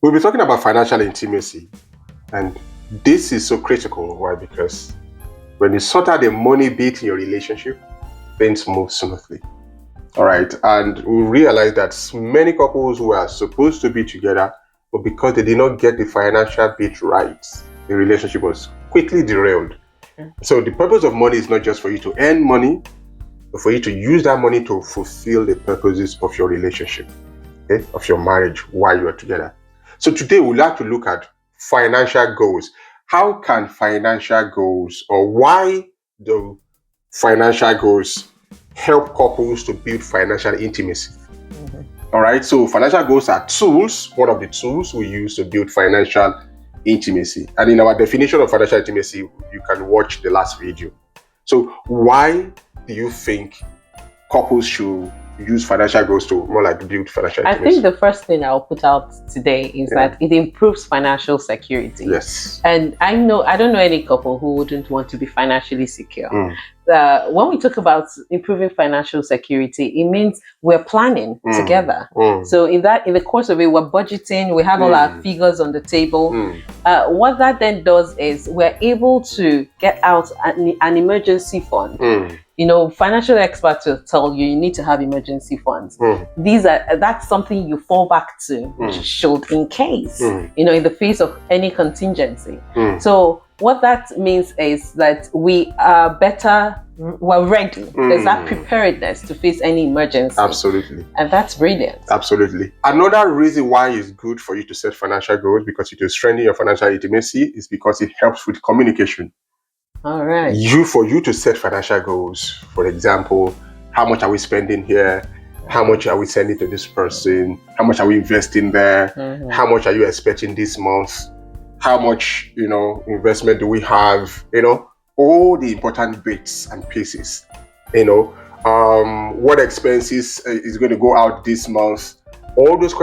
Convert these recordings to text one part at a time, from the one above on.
We'll be talking about financial intimacy. And this is so critical. Why? Because when you sort out the money bit in your relationship, things move smoothly. All right. And we realize that many couples who are supposed to be together, but because they did not get the financial bit right, the relationship was quickly derailed. So the purpose of money is not just for you to earn money, but for you to use that money to fulfill the purposes of your relationship, okay, of your marriage while you are together. So today we'd like to look at financial goals. How can financial goals, or why do financial goals help couples to build financial intimacy? All right, so financial goals are tools, one of the tools we use to build financial intimacy. And in our definition of financial intimacy, you can watch the last video. So why do you think couples should use financial goals to more like build financial intimacy? I think the first thing I'll put out today is that it improves financial security. Yes. And I don't know any couple who wouldn't want to be financially secure. When we talk about improving financial security, it means we're planning together. So in the course of it, we're budgeting, we have all our figures on the table. What that then does is we're able to get out an emergency fund. You know, financial experts will tell you need to have emergency funds. That's something you fall back to should in case, you know, in the face of any contingency. So what that means is that we are we're ready. There's that preparedness to face any emergency. Absolutely. And that's brilliant. Absolutely. Another reason why it's good for you to set financial goals, because it will strengthen your financial intimacy, is because it helps with communication. All right. For you to set financial goals, for example, how much are we spending here? How much are we sending to this person? How much are we investing there? How much are you expecting this month? How much, investment do we have? All the important bits and pieces. What expenses is going to go out this month? All those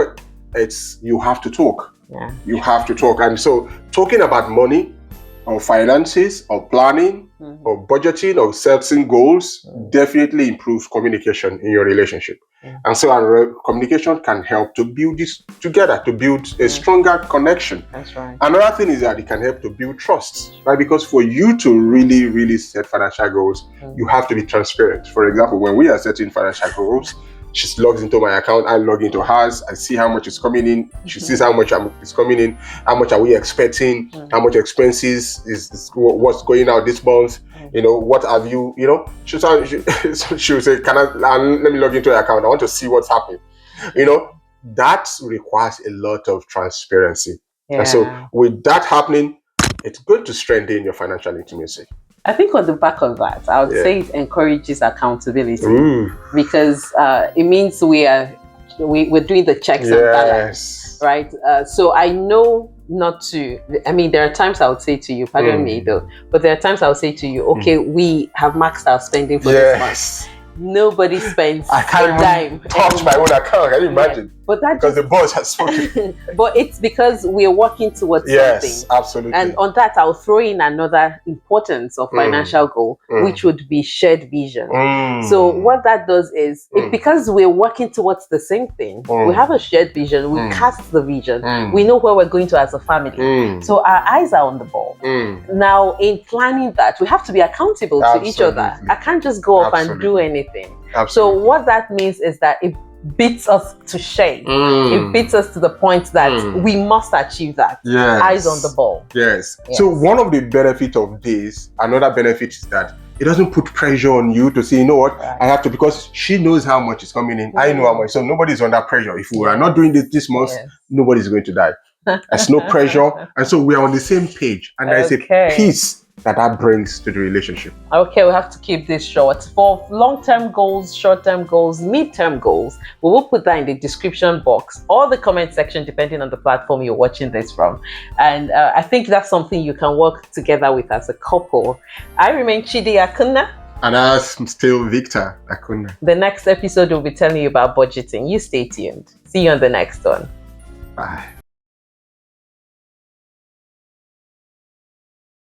you have to talk. Yeah. You have to talk. And so talking about money, or finances, or planning, or budgeting, or setting goals definitely improves communication in your relationship. And so communication can help to build this together, to build a stronger connection. That's right. Another thing is that it can help to build trust, right? Because for you to really, really set financial goals, you have to be transparent. For example, when we are setting financial goals, she logs into my account, I log into hers, I see how much is coming in, she sees how much is coming in, how much are we expecting, how much expenses is what's going out this month, what have you, she'll say, let me log into your account, I want to see what's happening. That requires a lot of transparency. Yeah. And so with that happening, it's good to strengthen your financial intimacy. I think on the back of that, I would say it encourages accountability because it means we're doing the checks and balance, right? So I know not to. I mean, there are times I would say to you, pardon me though, but there are times I would say to you, okay, we have maxed our spending for this month. Nobody spends I can't a dime. touch my own account. Can you imagine? But that because the boss has spoken. But it's because we're working towards something. Absolutely. And on that, I'll throw in another importance of financial goal, which would be shared vision. So what that does is, because we're working towards the same thing, we have a shared vision, we cast the vision, we know where we're going to as a family. So our eyes are on the ball. Now, in planning that, we have to be accountable to each other. I can't just go off and do anything. So what that means is that it beats us to shame. It beats us to the point that we must achieve that. Eyes on the ball. Yes. So one of the benefits of this, another benefit is that it doesn't put pressure on you to say, you know what, I have to, because she knows how much is coming in. I know how much. So nobody's under pressure. If we are not doing this month, nobody's going to die. There's no pressure. And so we are on the same page. And there's a peace that brings to the relationship. Okay, we have to keep this short. For long-term goals, short-term goals, mid-term goals, we will put that in the description box or the comment section, depending on the platform you're watching this from. And I think that's something you can work together with as a couple. I remain Chidi Akunna. And I'm still Victor Akunna. The next episode will be telling you about budgeting. You stay tuned. See you on the next one. Bye.